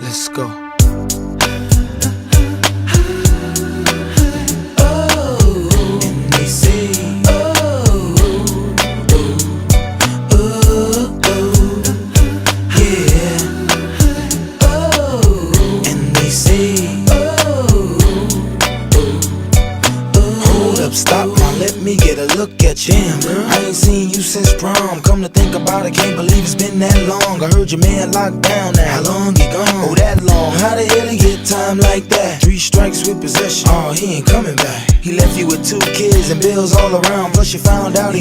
Let's go. And they say, yeah. And they say, hold up, stop now, let me get a look at you. Damn, girl, I ain't seen you since prom. Come to think about it, can't believe it's been that long. I heard your man locked down now. How long he gone? Oh, that long. How the hell he get time like that? 3 strikes with possession. Oh, he ain't coming back. He left you with 2 kids and bills all around. Plus you found out he